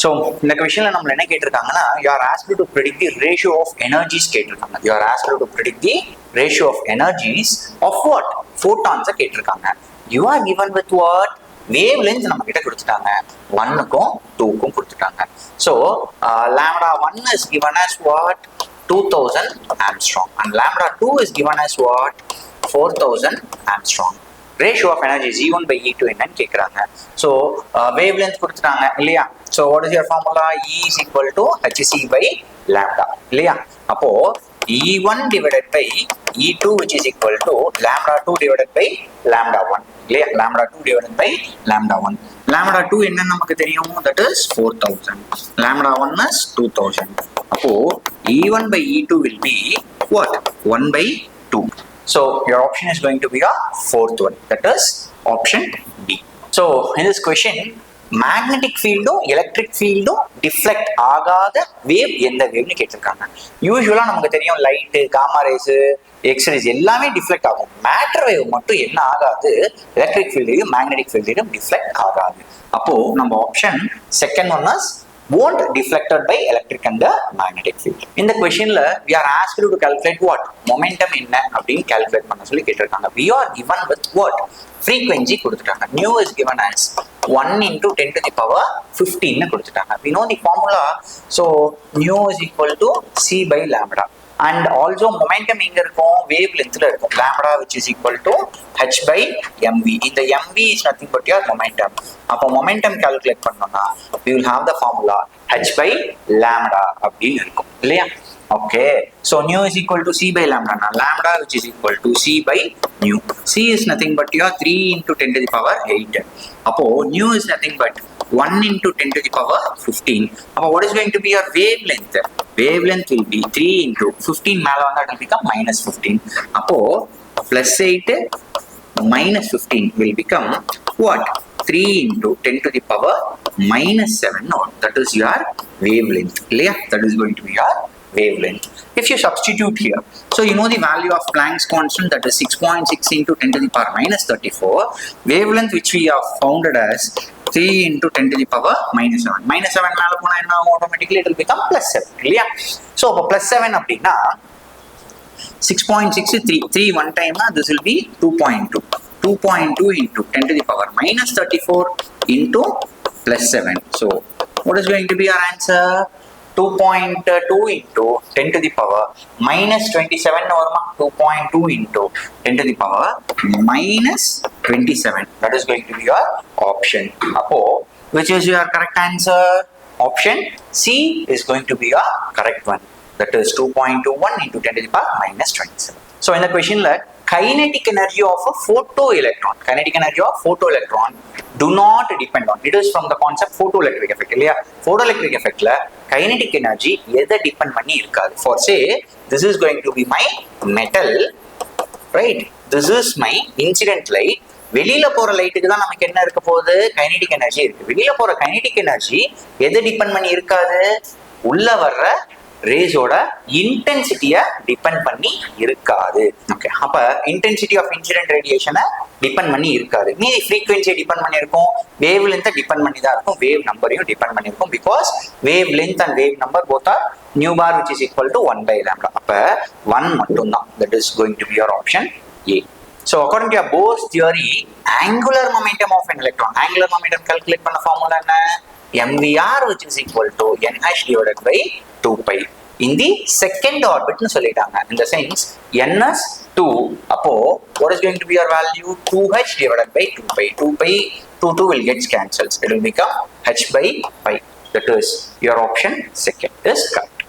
So in the question நம்ம என்ன கேட்டிருக்காங்கன்னா you are asked to predict the ratio of energies கேட்டிருக்காங்க. You are asked to predict the ratio of energies of what? Photons கேட்டிருக்காங்க. You are given with what? Wavelength நம்ம கிட்ட கொடுத்துட்டாங்க. 1க்கும் 2க்கும் கொடுத்துட்டாங்க. So lambda 1 is given as what? 2000 Armstrong and lambda 2 is given as what? 4000 Armstrong. Ratio of energy E1 by E2 என்னன்னு கேட்குறாங்க. So wavelength கொடுத்துட்டாங்க இல்லையா. So what is your formula? E is equal to hc by lambda இல்லையா. அப்போ E1 divided by E2 which is equal to lambda 2 divided by lambda 1 இல்லையா. lambda 2 divided by lambda 1. lambda 2 என்ன நமக்கு தெரியும்? that is 4000. lambda 1 is 2000. அப்போ E1 by E2 will be what? 1 by 2. So your option is going to be a fourth one, that is option B. So in this question, magnetic field or electric field deflect ஆகாத wave எந்த wave னு கேட்டிருக்காங்க. யூசுவலா நமக்கு தெரியும் light, gamma race, X-rays எல்லாமே deflect ஆகும். Matter wave மட்டும் என்ன ஆகாது? எலக்ட்ரிக் ஃபீல்டையும் மேக்னெட்டிக் ஃபீல்டையும் டிஃப்ளெக்ட் ஆகாது. அப்போ நம்ம option second one is won't deflected by electric and the magnetic field. In the question we are asked to calculate what? Momentum என்ன அப்படின்னு calculate பண்ண சொல்லி கேட்டிருக்காங்க. We are given with what? Frequency கொடுத்துட்டாங்க. Nu is given as 1 into 10 to the power 15 கொடுத்துட்டாங்க. We know the formula. So nu is equal to C by lambda. And also momentum எங்க இருக்கும்? Wave lengthல இருக்கும். Lambda which is equal to h by mv. இந்த mv is nothing but your momentum. அப்போ momentum calculate பண்ணோம்னா we will have the formula h by lambda அப்படின்னு இருக்கும் இல்லையா. Okay, so nu is equal to C by lambda. Now lambda which is equal to C by nu. C is nothing but your 3 into 10 to the power 8. அப்போ nu is nothing but 1 into 10 to the power 15. Now what is going to be your wavelength? Wavelength will be 3 into 15 மேல வந்தா it will become minus 15. அப்போ plus 8 minus 15 will become what? 3 into 10 to the power minus 7. No, that is your wavelength. That is going to be your wavelength. If you substitute here, so you know the value of Planck's constant, that is 6.6 into 10 to the power minus 34. Wavelength which we have founded as 3 into 10 to the power minus 7. Minus 7 மேல போனா என்ன ஆகும்? Automatically it will become plus 7 இல்லையா. So அப்போ plus 7 அப்படின்னா 6.6 3 one time this will be 2.2. 2.2 into 10 to the power minus 34 into plus 7. So what is going to be our answer? 2.2 into 10 to the power minus 27 வருமா? 2.2 into 10 to the power minus 27. That is going to be your option. அப்போ which is your correct answer? Option C is going to be your correct one. That is 2.21 into 10 to the power minus 27. So in the question kinetic energy of a photoelectron. Kinetic energy of photoelectron do not depend on. It is from the concept photoelectric effect. இல்லையா? Photoelectric effectல kinetic energy எதை depend பண்ணி இருக்காது. For say, this is going to be my metal, right? This is my incident light. வெளியில போற லைட்டுக்கு தான் நமக்கு என்ன இருக்க போகுது? கைனடிக் எனர்ஜி இருக்கு. வெளியில போற கைனடிக் எனர்ஜி எதை டிபெண்ட் பண்ணி இருக்காது? உள்ள வர்ற ரேஸோட இன்டென்சிட்டியை டிபெண்ட் பண்ணி இருக்காது. ஓகே, அப்ப இன்டென்சிட்டி ஆஃப் இன்சிடென்ட் ரேடியேஷனை டிபெண்ட் பண்ணி இருக்காது. மீதி ஃப்ரீக்வன்சியை டிபெண்ட் பண்ணியிருக்கும், வேவ் லென்த்தை டிபெண்ட் பண்ணி தான் இருக்கும், வேவ் நம்பரையும் டிபெண்ட் பண்ணியிருக்கும். Because wave length and wave number both are nu bar which is equal to 1/λ. அப்ப 1 மட்டும்தான். That is going to be your option A. So according to Bohr's theory, angular momentum of an electron, angular momentum calculate பண்ண formula என்ன? mvr which is equal to nh divided by 2pi. In the second orbit னு சொல்லிட்டாங்க. In the sense ns 2, அப்போ what is going to be your value? 2h divided by 2pi. 2 will get cancelled. It will become h by pi. That is your option second is correct.